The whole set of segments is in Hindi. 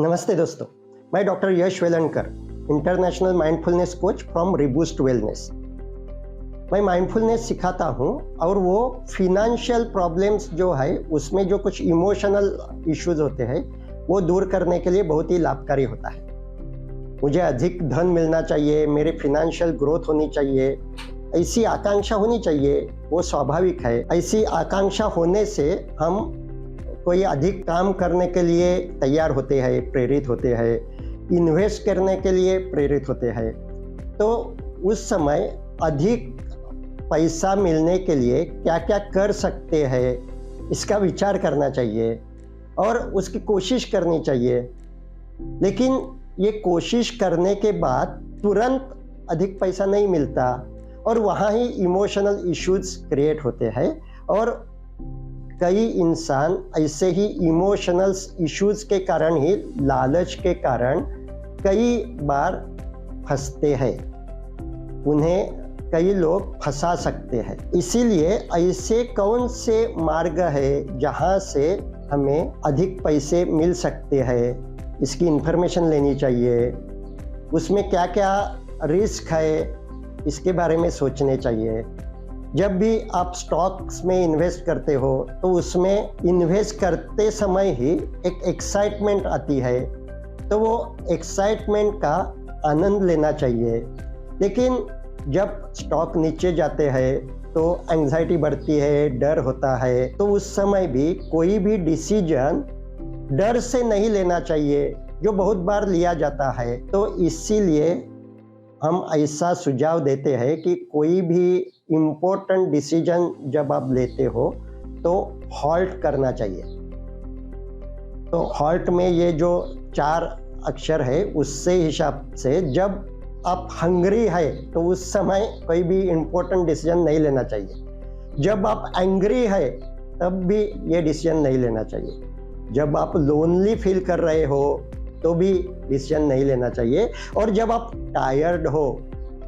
नमस्ते दोस्तों, मैं doctor Yash Welankar, international mindfulness coach from Reboost wellness. मैं माइंडफुलनेस सिखाता हूँ और वो फिनेंशियल प्रॉब्लम्स जो है उसमें जो कुछ इमोशनल इश्यूज होते हैं वो दूर करने के लिए बहुत ही लाभकारी होता है। मुझे अधिक धन मिलना चाहिए, मेरे फिनेंशियल ग्रोथ होनी चाहिए, ऐसी आकांक्षा होनी चाहिए, वो स्वाभाविक है। ऐसी आकांक्षा होने से हम कोई अधिक काम करने के लिए तैयार होते हैं, प्रेरित होते हैं, इन्वेस्ट करने के लिए प्रेरित होते हैं। तो उस समय अधिक पैसा मिलने के लिए क्या क्या कर सकते हैं इसका विचार करना चाहिए और उसकी कोशिश करनी चाहिए। लेकिन ये कोशिश करने के बाद तुरंत अधिक पैसा नहीं मिलता और वहाँ ही इमोशनल इश्यूज क्रिएट होते हैं और कई इंसान ऐसे ही इमोशनल इश्यूज के कारण ही, लालच के कारण कई बार फंसते हैं, उन्हें कई लोग फंसा सकते हैं। इसीलिए ऐसे कौन से मार्ग है जहां से हमें अधिक पैसे मिल सकते हैं, इसकी इंफॉर्मेशन लेनी चाहिए। उसमें क्या क्या रिस्क है इसके बारे में सोचने चाहिए। जब भी आप स्टॉक्स में इन्वेस्ट करते हो तो उसमें इन्वेस्ट करते समय ही एक एक्साइटमेंट आती है, तो वो एक्साइटमेंट का आनंद लेना चाहिए। लेकिन जब स्टॉक नीचे जाते हैं तो एंग्जाइटी बढ़ती है, डर होता है, तो उस समय भी कोई भी डिसीजन डर से नहीं लेना चाहिए जो बहुत बार लिया जाता है। तो इसीलिए हम ऐसा सुझाव देते हैं कि कोई भी इम्पोर्टेंट डिसीजन जब आप लेते हो तो हॉल्ट करना चाहिए। तो हॉल्ट में ये जो 4 अक्षर है उससे हिसाब से जब आप हंग्री है तो उस समय कोई भी इम्पोर्टेंट डिसीजन नहीं लेना चाहिए। जब आप एंग्री है तब भी ये डिसीजन नहीं लेना चाहिए। जब आप लोनली फील कर रहे हो तो भी डिसीजन नहीं लेना चाहिए। और जब आप टायर्ड हो,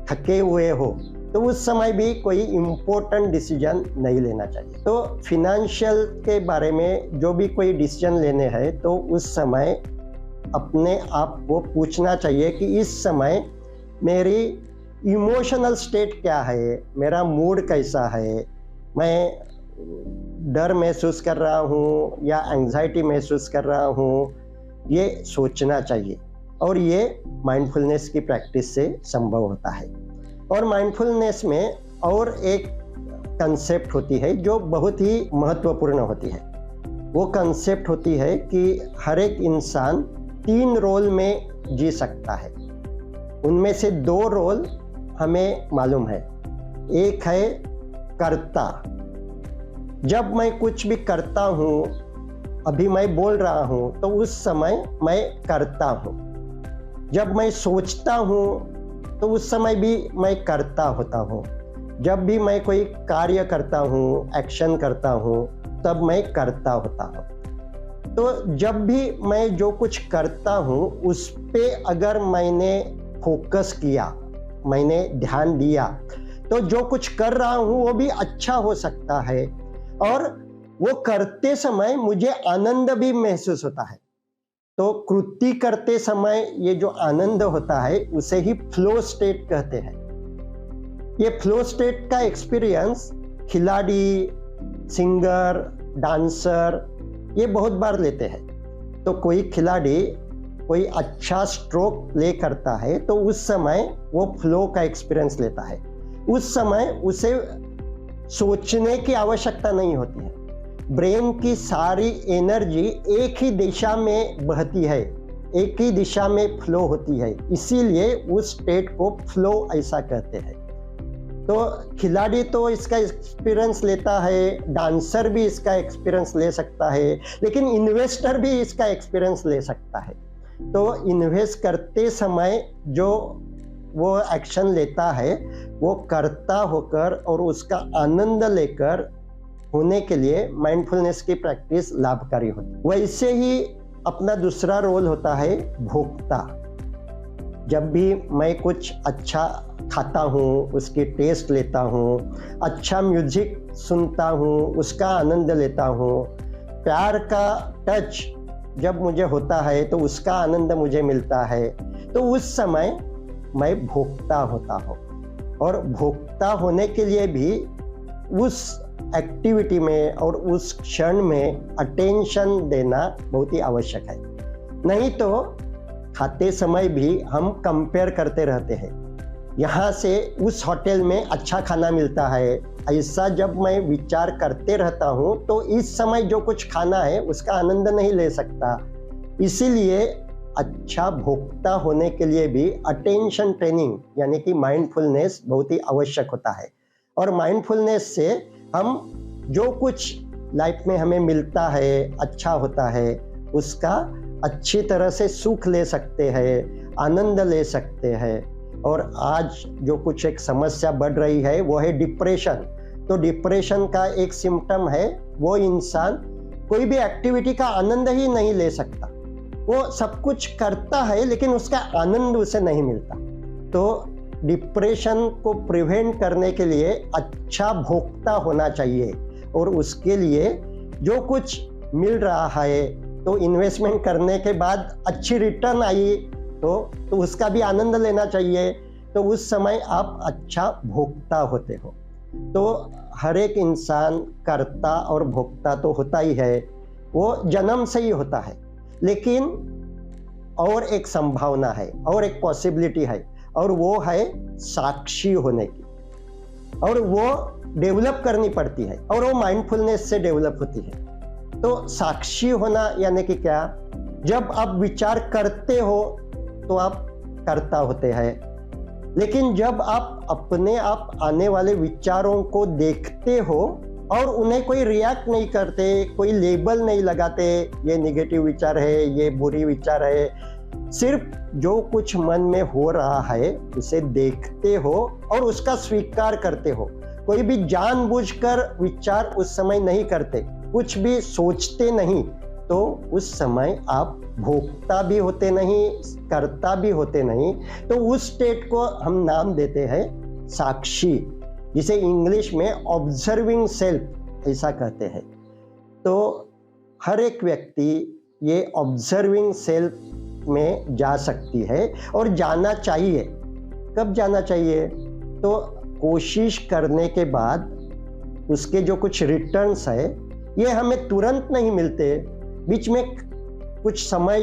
थके हुए हो, तो उस समय भी कोई इम्पोर्टेंट डिसीजन नहीं लेना चाहिए। तो फिनेंशियल के बारे में जो भी कोई डिसीजन लेने हैं तो उस समय अपने आप को पूछना चाहिए कि इस समय मेरी इमोशनल स्टेट क्या है, मेरा मूड कैसा है, मैं डर महसूस कर रहा हूँ या एंग्जाइटी महसूस कर रहा हूँ, ये सोचना चाहिए। और ये माइंडफुलनेस की प्रैक्टिस से संभव होता है। और माइंडफुलनेस में और एक कंसेप्ट होती है जो बहुत ही महत्वपूर्ण होती है। वो कंसेप्ट होती है कि हर एक इंसान 3 रोल में जी सकता है। उनमें से 2 रोल हमें मालूम है। एक है कर्ता। जब मैं कुछ भी करता हूँ, अभी मैं बोल रहा हूँ तो उस समय मैं करता हूँ। जब मैं सोचता हूँ तो उस समय भी मैं करता होता हूँ। जब भी मैं कोई कार्य करता हूँ, एक्शन करता हूँ, तब मैं करता होता हूँ। तो जब भी मैं जो कुछ करता हूँ उस पे अगर मैंने फोकस किया, मैंने ध्यान दिया, तो जो कुछ कर रहा हूँ वो भी अच्छा हो सकता है और वो करते समय मुझे आनंद भी महसूस होता है। तो कृति करते समय ये जो आनंद होता है उसे ही फ्लो स्टेट कहते हैं। ये फ्लो स्टेट का एक्सपीरियंस खिलाड़ी, सिंगर, डांसर ये बहुत बार लेते हैं। तो कोई खिलाड़ी कोई अच्छा स्ट्रोक प्ले करता है तो उस समय वो फ्लो का एक्सपीरियंस लेता है। उस समय उसे सोचने की आवश्यकता नहीं होती है। ब्रेन की सारी एनर्जी एक ही दिशा में बहती है, एक ही दिशा में फ्लो होती है, इसीलिए उस स्टेट को फ्लो ऐसा कहते हैं। तो खिलाड़ी तो इसका एक्सपीरियंस लेता है, डांसर भी इसका एक्सपीरियंस ले सकता है, लेकिन इन्वेस्टर भी इसका एक्सपीरियंस ले सकता है। तो इन्वेस्ट करते समय जो वो एक्शन लेता है वो करता होकर और उसका आनंद लेकर होने के लिए माइंडफुलनेस की प्रैक्टिस लाभकारी होती है। वैसे ही अपना दूसरा रोल होता है भोक्ता। जब भी मैं कुछ अच्छा खाता हूँ, उसकी टेस्ट लेता हूँ, अच्छा म्यूजिक सुनता हूँ, उसका आनंद लेता हूँ, प्यार का टच जब मुझे होता है तो उसका आनंद मुझे मिलता है, तो उस समय मैं भोक्ता होता हूँ। और भोक्ता होने के लिए भी उस एक्टिविटी में और उस क्षण में अटेंशन देना बहुत ही आवश्यक है। नहीं तो खाते समय भी हम कंपेयर करते रहते हैं, यहाँ से उस होटल में अच्छा खाना मिलता है, ऐसा जब मैं विचार करते रहता हूँ तो इस समय जो कुछ खाना है उसका आनंद नहीं ले सकता। इसीलिए अच्छा भोक्ता होने के लिए भी अटेंशन ट्रेनिंग यानी कि माइंडफुलनेस बहुत ही आवश्यक होता है। और माइंडफुलनेस से हम जो कुछ लाइफ में हमें मिलता है, अच्छा होता है, उसका अच्छी तरह से सुख ले सकते हैं, आनंद ले सकते हैं। और आज जो कुछ एक समस्या बढ़ रही है वो है डिप्रेशन। तो डिप्रेशन का एक सिम्टम है वो इंसान कोई भी एक्टिविटी का आनंद ही नहीं ले सकता। वो सब कुछ करता है लेकिन उसका आनंद उसे नहीं मिलता। तो डिप्रेशन को प्रिवेंट करने के लिए अच्छा भोक्ता होना चाहिए, और उसके लिए जो कुछ मिल रहा है तो इन्वेस्टमेंट करने के बाद अच्छी रिटर्न आई तो उसका भी आनंद लेना चाहिए। तो उस समय आप अच्छा भोक्ता होते हो। तो हर एक इंसान कर्ता और भोक्ता तो होता ही है, वो जन्म से ही होता है। लेकिन और एक संभावना है और एक पॉसिबिलिटी है, और वो है साक्षी होने की, और वो डेवलप करनी पड़ती है, और वो माइंडफुलनेस से डेवलप होती है। तो साक्षी होना यानी कि क्या? जब आप विचार करते हो तो आप कर्ता होते हैं, लेकिन जब आप अपने आप आने वाले विचारों को देखते हो और उन्हें कोई रिएक्ट नहीं करते, कोई लेबल नहीं लगाते, ये नेगेटिव विचार है, ये बुरी विचार है, सिर्फ जो कुछ मन में हो रहा है उसे देखते हो और उसका स्वीकार करते हो। कोई भी जानबूझकर विचार उस समय नहीं करते, कुछ भी सोचते नहीं, तो उस समय आप भोक्ता भी होते नहीं, कर्ता भी होते नहीं। तो उस स्टेट को हम नाम देते हैं साक्षी, जिसे इंग्लिश में ऑब्जर्विंग सेल्फ ऐसा कहते हैं। तो हर एक व्यक्ति ये ऑब्जर्विंग सेल्फ में जा सकती है और जाना चाहिए। कब जाना चाहिए? तो कोशिश करने के बाद उसके जो कुछ रिटर्न्स है ये हमें तुरंत नहीं मिलते, बीच में कुछ समय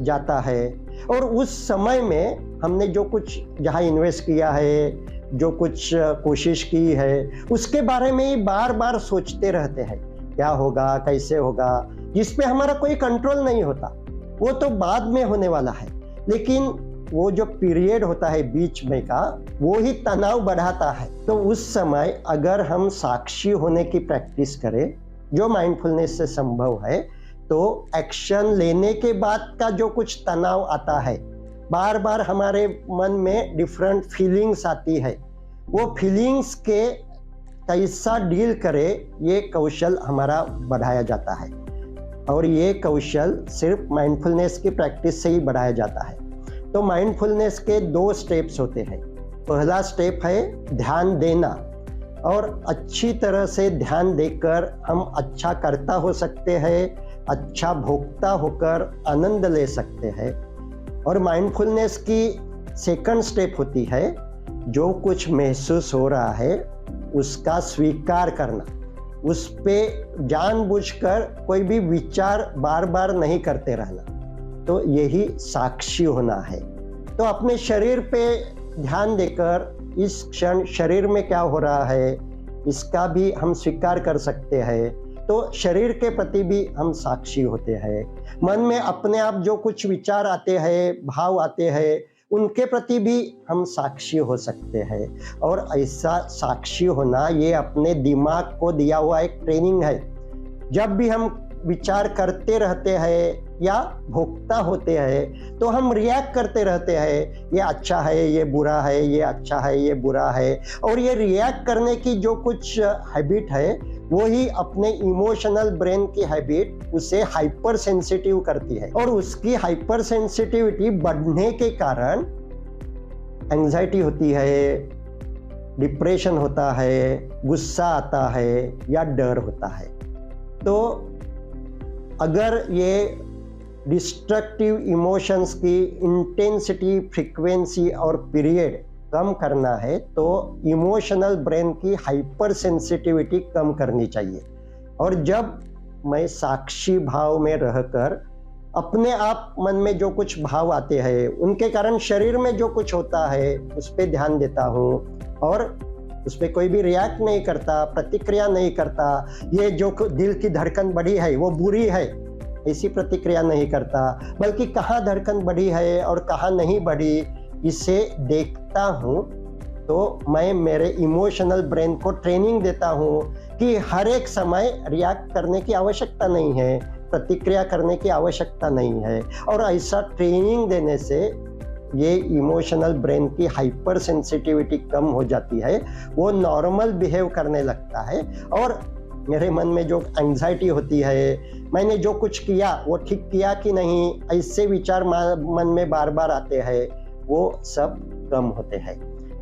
जाता है, और उस समय में हमने जो कुछ जहाँ इन्वेस्ट किया है, जो कुछ कोशिश की है, उसके बारे में ही बार बार सोचते रहते हैं, क्या होगा, कैसे होगा, जिस पे हमारा कोई कंट्रोल नहीं होता। वो तो बाद में होने वाला है, लेकिन वो जो पीरियड होता है बीच में का, वो ही तनाव बढ़ाता है। तो उस समय अगर हम साक्षी होने की प्रैक्टिस करें, जो माइंडफुलनेस से संभव है, तो एक्शन लेने के बाद का जो कुछ तनाव आता है, बार बार हमारे मन में डिफरेंट फीलिंग्स आती है, वो फीलिंग्स के कैसा डील करे, ये कौशल हमारा बढ़ाया जाता है। और ये कौशल सिर्फ माइंडफुलनेस की प्रैक्टिस से ही बढ़ाया जाता है। तो माइंडफुलनेस के 2 स्टेप्स होते हैं। पहला स्टेप है ध्यान देना, और अच्छी तरह से ध्यान देकर हम अच्छा कर्ता हो सकते हैं, अच्छा भोक्ता होकर आनंद ले सकते हैं। और माइंडफुलनेस की सेकंड स्टेप होती है जो कुछ महसूस हो रहा है उसका स्वीकार करना, उस पे जानबूझकर कोई भी विचार बार बार नहीं करते रहना। तो यही साक्षी होना है। तो अपने शरीर पे ध्यान देकर इस क्षण शरीर में क्या हो रहा है इसका भी हम स्वीकार कर सकते हैं। तो शरीर के प्रति भी हम साक्षी होते हैं। मन में अपने आप जो कुछ विचार आते हैं, भाव आते हैं, उनके प्रति भी हम साक्षी हो सकते हैं। और ऐसा साक्षी होना ये अपने दिमाग को दिया हुआ एक ट्रेनिंग है। जब भी हम विचार करते रहते हैं या भोक्ता होते हैं तो हम रिएक्ट करते रहते हैं, ये अच्छा है, ये बुरा है, ये अच्छा है, ये बुरा है। और ये रिएक्ट करने की जो कुछ हैबिट है वो ही अपने इमोशनल ब्रेन की हैबिट उसे हाइपर सेंसिटिव करती है, और उसकी हाइपर सेंसिटिविटी बढ़ने के कारण एंजाइटी होती है, डिप्रेशन होता है, गुस्सा आता है या डर होता है। तो अगर ये डिस्ट्रक्टिव इमोशंस की इंटेंसिटी, फ्रीक्वेंसी और पीरियड कम करना है तो इमोशनल ब्रेन की हाइपर सेंसिटिविटी कम करनी चाहिए। और जब मैं साक्षी भाव में रहकर अपने आप मन में जो कुछ भाव आते हैं, उनके कारण शरीर में जो कुछ होता है उस पर ध्यान देता हूँ और उस पर कोई भी रिएक्ट नहीं करता, प्रतिक्रिया नहीं करता। ये जो दिल की धड़कन बढ़ी है वो बुरी है, ऐसी प्रतिक्रिया नहीं करता, बल्कि कहाँ धड़कन बढ़ी है और कहाँ नहीं बढ़ी इसे देखता हूँ। तो मैं मेरे इमोशनल ब्रेन को ट्रेनिंग देता हूँ कि हर एक समय रिएक्ट करने की आवश्यकता नहीं है, प्रतिक्रिया करने की आवश्यकता नहीं है। और ऐसा ट्रेनिंग देने से ये इमोशनल ब्रेन की हाइपर सेंसिटिविटी कम हो जाती है, वो नॉर्मल बिहेव करने लगता है। और मेरे मन में जो एंग्जाइटी होती है, मैंने जो कुछ किया वो ठीक किया कि नहीं, ऐसे विचार मन में बार बार आते हैं, वो सब कम होते हैं।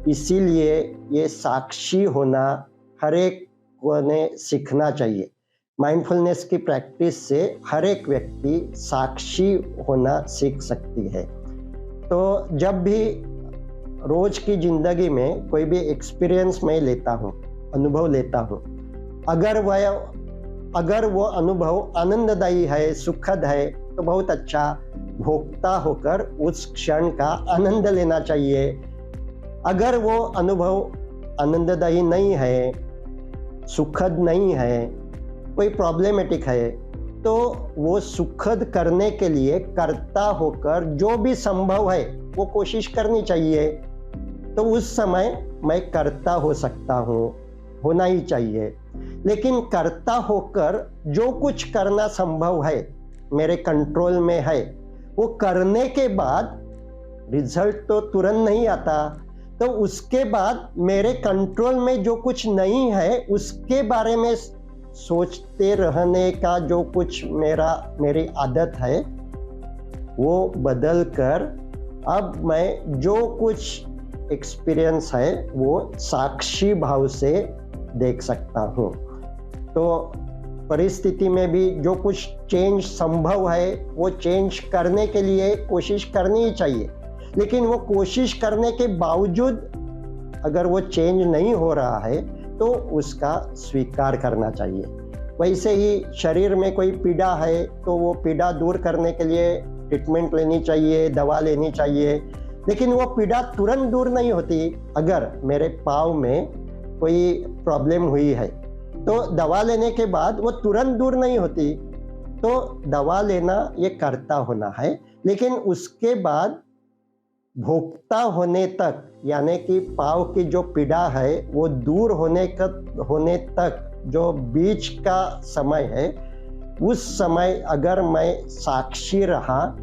इसीलिए ये साक्षी होना हर एक को ने सीखना चाहिए। माइंडफुलनेस की प्रैक्टिस से हर एक व्यक्ति साक्षी होना सीख सकती है। तो जब भी रोज की जिंदगी में कोई भी एक्सपीरियंस मैं लेता हूँ, अनुभव लेता हूँ, अगर वो अनुभव आनंददायी है, सुखद है, तो बहुत अच्छा, भोक्ता होकर उस क्षण का आनंद लेना चाहिए। अगर वो अनुभव आनंददायी नहीं है, सुखद नहीं है, कोई प्रॉब्लमेटिक है, तो वो सुखद करने के लिए कर्ता होकर जो भी संभव है वो कोशिश करनी चाहिए। तो उस समय मैं कर्ता हो सकता हूँ, होना ही चाहिए। लेकिन कर्ता होकर जो कुछ करना संभव है, मेरे कंट्रोल में है, वो करने के बाद रिजल्ट तो तुरंत नहीं आता। तो उसके बाद मेरे कंट्रोल में जो कुछ नहीं है उसके बारे में सोचते रहने का जो कुछ मेरी आदत है वो बदल कर अब मैं जो कुछ एक्सपीरियंस है वो साक्षी भाव से देख सकता हूँ। तो परिस्थिति में भी जो कुछ चेंज संभव है वो चेंज करने के लिए कोशिश करनी ही चाहिए। लेकिन वो कोशिश करने के बावजूद अगर वो चेंज नहीं हो रहा है तो उसका स्वीकार करना चाहिए। वैसे ही शरीर में कोई पीड़ा है तो वो पीड़ा दूर करने के लिए ट्रीटमेंट लेनी चाहिए, दवा लेनी चाहिए। लेकिन वो पीड़ा तुरंत दूर नहीं होती। अगर मेरे पाँव में कोई प्रॉब्लम हुई है तो दवा लेने के बाद वो तुरंत दूर नहीं होती। तो दवा लेना ये कर्ता होना है, लेकिन उसके बाद भोक्ता होने तक, यानी कि पाँव की जो पीड़ा है वो दूर होने तक जो बीच का समय है, उस समय अगर मैं साक्षी रहा,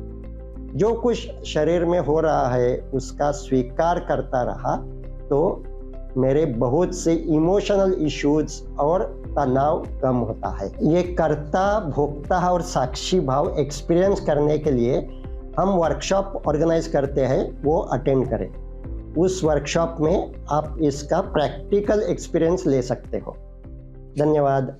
जो कुछ शरीर में हो रहा है उसका स्वीकार करता रहा, तो मेरे बहुत से इमोशनल इश्यूज और तनाव कम होता है। ये कर्ता, भोक्ता और साक्षी भाव एक्सपीरियंस करने के लिए हम वर्कशॉप ऑर्गेनाइज करते हैं, वो अटेंड करें। उस वर्कशॉप में आप इसका प्रैक्टिकल एक्सपीरियंस ले सकते हो। धन्यवाद।